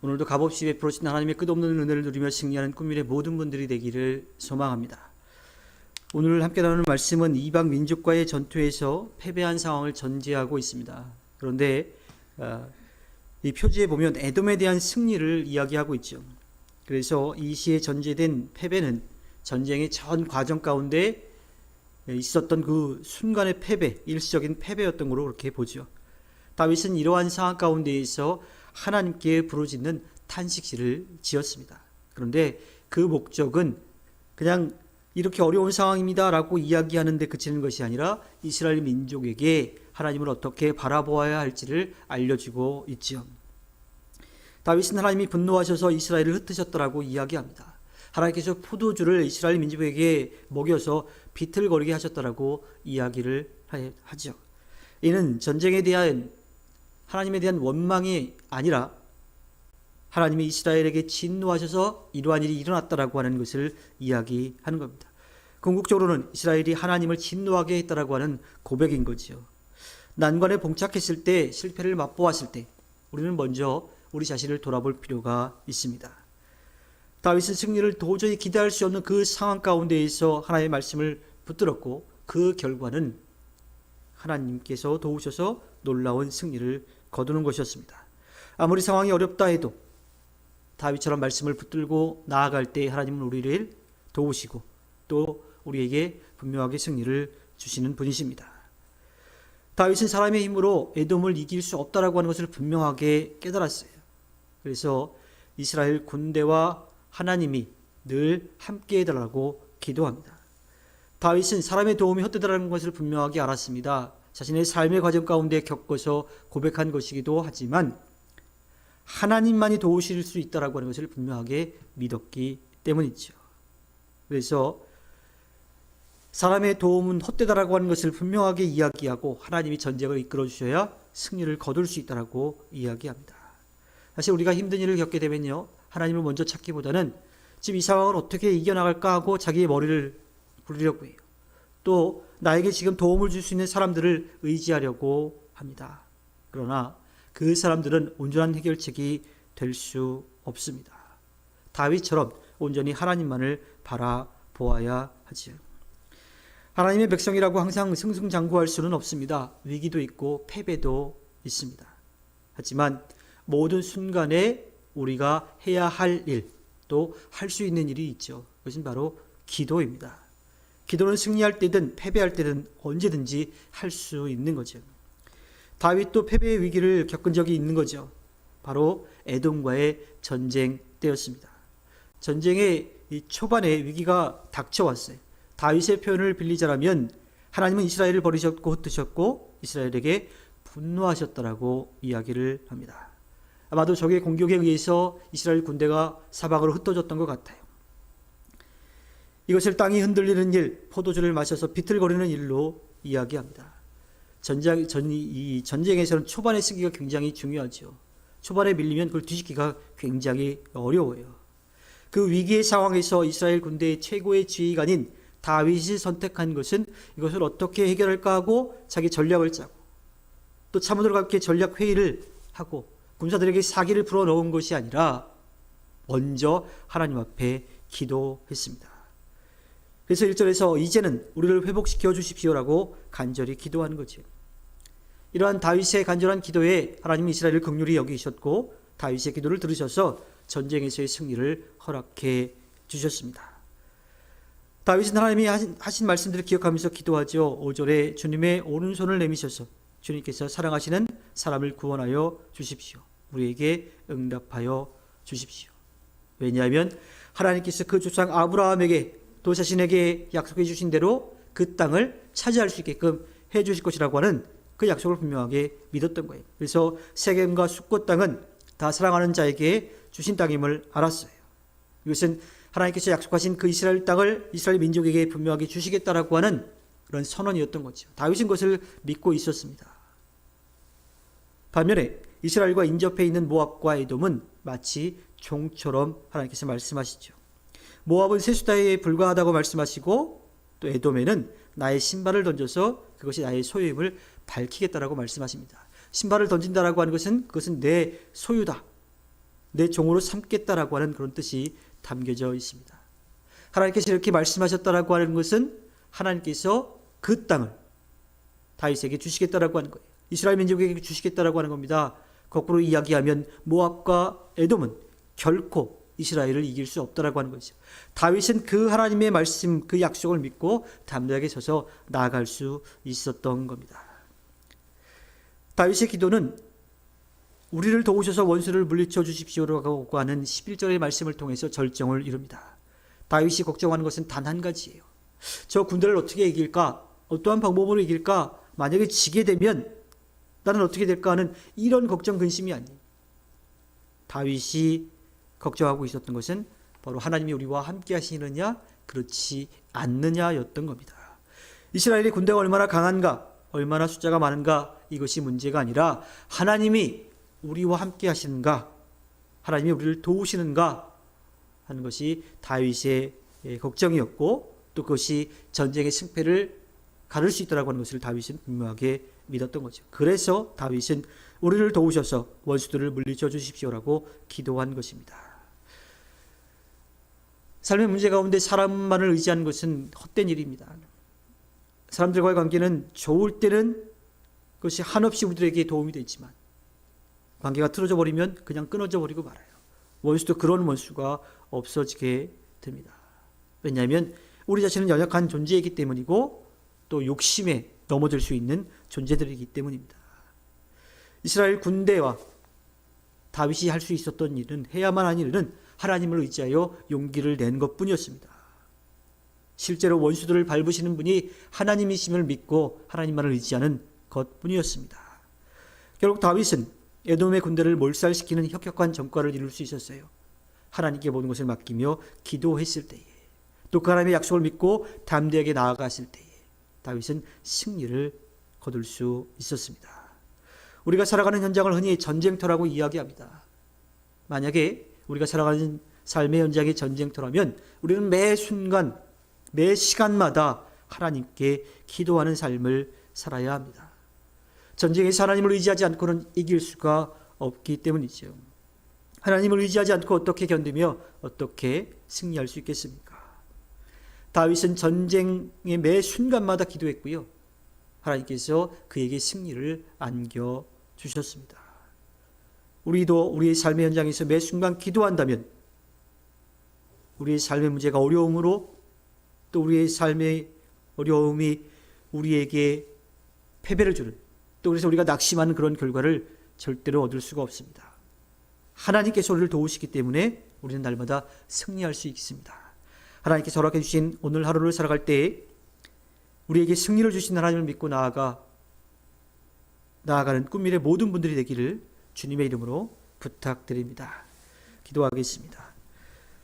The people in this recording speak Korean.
오늘도 값없이 베풀어진 하나님의 끝없는 은혜를 누리며 승리하는 꿈미래 모든 분들이 되기를 소망합니다. 오늘 함께 나누는 말씀은 이방 민족과의 전투에서 패배한 상황을 전제하고 있습니다. 그런데 이 표지에 보면 에돔에 대한 승리를 이야기하고 있죠. 그래서 이 시에 전제된 패배는 전쟁의 전 과정 가운데 있었던 그 순간의 패배, 일시적인 패배였던 걸로 그렇게 보죠. 다윗은 이러한 상황 가운데에서 하나님께 부르짖는 탄식시를 지었습니다. 그런데 그 목적은 그냥 이렇게 어려운 상황입니다 라고 이야기하는 데 그치는 것이 아니라 이스라엘 민족에게 하나님을 어떻게 바라보아야 할지를 알려주고 있지요. 다윗은 하나님이 분노하셔서 이스라엘을 흩으셨더라고 이야기합니다. 하나님께서 포도주를 이스라엘 민족에게 먹여서 비틀거리게 하셨더라고 이야기를 하죠. 이는 전쟁에 대한 하나님에 대한 원망이 아니라 하나님이 이스라엘에게 진노하셔서 이러한 일이 일어났다라고 하는 것을 이야기하는 겁니다. 궁극적으로는 이스라엘이 하나님을 진노하게 했다라고 하는 고백인 거지요. 난관에 봉착했을 때, 실패를 맛보았을 때 우리는 먼저 우리 자신을 돌아볼 필요가 있습니다. 다윗은 승리를 도저히 기대할 수 없는 그 상황 가운데에서 하나님의 말씀을 붙들었고 그 결과는 하나님께서 도우셔서 놀라운 승리를 거두는 것이었습니다. 아무리 상황이 어렵다 해도 다윗처럼 말씀을 붙들고 나아갈 때 하나님은 우리를 도우시고 또 우리에게 분명하게 승리를 주시는 분이십니다. 다윗은 사람의 힘으로 에돔을 이길 수 없다라고 하는 것을 분명하게 깨달았어요. 그래서 이스라엘 군대와 하나님이 늘 함께 해달라고 기도합니다. 다윗은 사람의 도움이 헛되다라는 것을 분명하게 알았습니다. 자신의 삶의 과정 가운데 겪어서 고백한 것이기도 하지만 하나님만이 도우실 수 있다라고 하는 것을 분명하게 믿었기 때문이죠. 그래서 사람의 도움은 헛되다라고 하는 것을 분명하게 이야기하고 하나님이 전쟁을 이끌어 주셔야 승리를 거둘 수 있다라고 이야기합니다. 사실 우리가 힘든 일을 겪게 되면요, 하나님을 먼저 찾기보다는 지금 이 상황을 어떻게 이겨나갈까 하고 자기의 머리를 굴리려고 해요. 또 나에게 지금 도움을 줄 수 있는 사람들을 의지하려고 합니다. 그러나 그 사람들은 온전한 해결책이 될 수 없습니다. 다윗처럼 온전히 하나님만을 바라보아야 하지요. 하나님의 백성이라고 항상 승승장구할 수는 없습니다. 위기도 있고 패배도 있습니다. 하지만 모든 순간에 우리가 해야 할 일, 또 할 수 있는 일이 있죠. 그것은 바로 기도입니다. 기도는 승리할 때든 패배할 때든 언제든지 할 수 있는 거죠. 다윗도 패배의 위기를 겪은 적이 있는 거죠. 바로 에돔과의 전쟁 때였습니다. 전쟁의 초반에 위기가 닥쳐왔어요. 다윗의 표현을 빌리자라면 하나님은 이스라엘을 버리셨고 흩으셨고 이스라엘에게 분노하셨다라고 이야기를 합니다. 아마도 적의 공격에 의해서 이스라엘 군대가 사방으로 흩어졌던 것 같아요. 이것을 땅이 흔들리는 일, 포도주를 마셔서 비틀거리는 일로 이야기합니다. 이 전쟁에서는 초반에 쓰기가 굉장히 중요하죠. 초반에 밀리면 그걸 뒤집기가 굉장히 어려워요. 그 위기의 상황에서 이스라엘 군대의 최고의 지휘관인 다윗이 선택한 것은 이것을 어떻게 해결할까 하고 자기 전략을 짜고 또 참모들과 함께 전략 회의를 하고 군사들에게 사기를 풀어놓은 것이 아니라 먼저 하나님 앞에 기도했습니다. 그래서 1절에서 이제는 우리를 회복시켜 주십시오라고 간절히 기도하는 거죠. 이러한 다윗의 간절한 기도에 하나님은 이스라엘을 긍휼히 여기셨고 다윗의 기도를 들으셔서 전쟁에서의 승리를 허락해 주셨습니다. 다윗은 하나님이 하신 말씀들을 기억하면서 기도하죠. 5절에 주님의 오른손을 내미셔서 주님께서 사랑하시는 사람을 구원하여 주십시오. 우리에게 응답하여 주십시오. 왜냐하면 하나님께서 그 조상 아브라함에게 또 자신에게 약속해 주신 대로 그 땅을 차지할 수 있게끔 해 주실 것이라고 하는 그 약속을 분명하게 믿었던 거예요. 그래서 세겜과 숫곳 땅은 다 사랑하는 자에게 주신 땅임을 알았어요. 이것은 하나님께서 약속하신 그 이스라엘 땅을 이스라엘 민족에게 분명하게 주시겠다라고 하는 그런 선언이었던 거죠. 다윗은 그것을 믿고 있었습니다. 반면에 이스라엘과 인접해 있는 모압과 에돔은 마치 종처럼 하나님께서 말씀하시죠. 모압은 세수다에 불과하다고 말씀하시고 또 에돔에는 나의 신발을 던져서 그것이 나의 소유임을 밝히겠다라고 말씀하십니다. 신발을 던진다라고 하는 것은 그것은 내 소유다. 내 종으로 삼겠다라고 하는 그런 뜻이 담겨져 있습니다. 하나님께서 이렇게 말씀하셨다라고 하는 것은 하나님께서 그 땅을 다윗에게 주시겠다라고 하는 거예요. 이스라엘 민족에게 주시겠다라고 하는 겁니다. 거꾸로 이야기하면 모압과 에돔은 결코 이스라엘을 이길 수 없다라고 하는 것이죠. 다윗은 그 하나님의 말씀, 그 약속을 믿고 담대하게 서서 나아갈 수 있었던 겁니다. 다윗의 기도는 우리를 도우셔서 원수를 물리쳐 주십시오라고 하는 11절의 말씀을 통해서 절정을 이룹니다. 다윗이 걱정하는 것은 단 한 가지예요. 저 군대를 어떻게 이길까? 어떠한 방법으로 이길까? 만약에 지게 되면 나는 어떻게 될까 하는 이런 걱정 근심이 아니에요. 다윗이 걱정하고 있었던 것은 바로 하나님이 우리와 함께 하시느냐 그렇지 않느냐였던 겁니다. 이스라엘의 군대가 얼마나 강한가, 얼마나 숫자가 많은가, 이것이 문제가 아니라 하나님이 우리와 함께 하시는가, 하나님이 우리를 도우시는가 하는 것이 다윗의 걱정이었고, 또 그것이 전쟁의 승패를 가를 수 있다고 하는 것을 다윗은 분명하게 믿었던 거죠. 그래서 다윗은 우리를 도우셔서 원수들을 물리쳐 주십시오라고 기도한 것입니다. 삶의 문제 가운데 사람만을 의지하는 것은 헛된 일입니다. 사람들과의 관계는 좋을 때는 그것이 한없이 우리들에게 도움이 되지만 관계가 틀어져 버리면 그냥 끊어져 버리고 말아요. 원수도 그런 원수가 없어지게 됩니다. 왜냐하면 우리 자신은 연약한 존재이기 때문이고 또 욕심에 넘어들 수 있는 존재들이기 때문입니다. 이스라엘 군대와 다윗이 할 수 있었던 일은, 해야만 한 일은 하나님을 의지하여 용기를 낸 것뿐이었습니다. 실제로 원수들을 밟으시는 분이 하나님이심을 믿고 하나님만을 의지하는 것뿐이었습니다. 결국 다윗은 에돔의 군대를 몰살시키는 혁혁한 전과를 이룰 수 있었어요. 하나님께 모든 것을 맡기며 기도했을 때에, 또 그 하나님의 약속을 믿고 담대하게 나아갔을 때에 다윗은 승리를 거둘 수 있었습니다. 우리가 살아가는 현장을 흔히 전쟁터라고 이야기합니다. 만약에 우리가 살아가는 삶의 현장이 전쟁터라면 우리는 매 순간, 매 시간마다 하나님께 기도하는 삶을 살아야 합니다. 전쟁에서 하나님을 의지하지 않고는 이길 수가 없기 때문이죠. 하나님을 의지하지 않고 어떻게 견디며 어떻게 승리할 수 있겠습니까? 다윗은 전쟁의 매 순간마다 기도했고요. 하나님께서 그에게 승리를 안겨주셨습니다. 우리도 우리의 삶의 현장에서 매 순간 기도한다면 우리의 삶의 문제가 어려움으로, 또 우리의 삶의 어려움이 우리에게 패배를 주는, 또 그래서 우리가 낙심하는 그런 결과를 절대로 얻을 수가 없습니다. 하나님께서 우리를 도우시기 때문에 우리는 날마다 승리할 수 있습니다. 하나님께서 허락해 주신 오늘 하루를 살아갈 때에 우리에게 승리를 주신 하나님을 믿고 나아가는 꿈미래 모든 분들이 되기를 주님의 이름으로 부탁드립니다. 기도하겠습니다.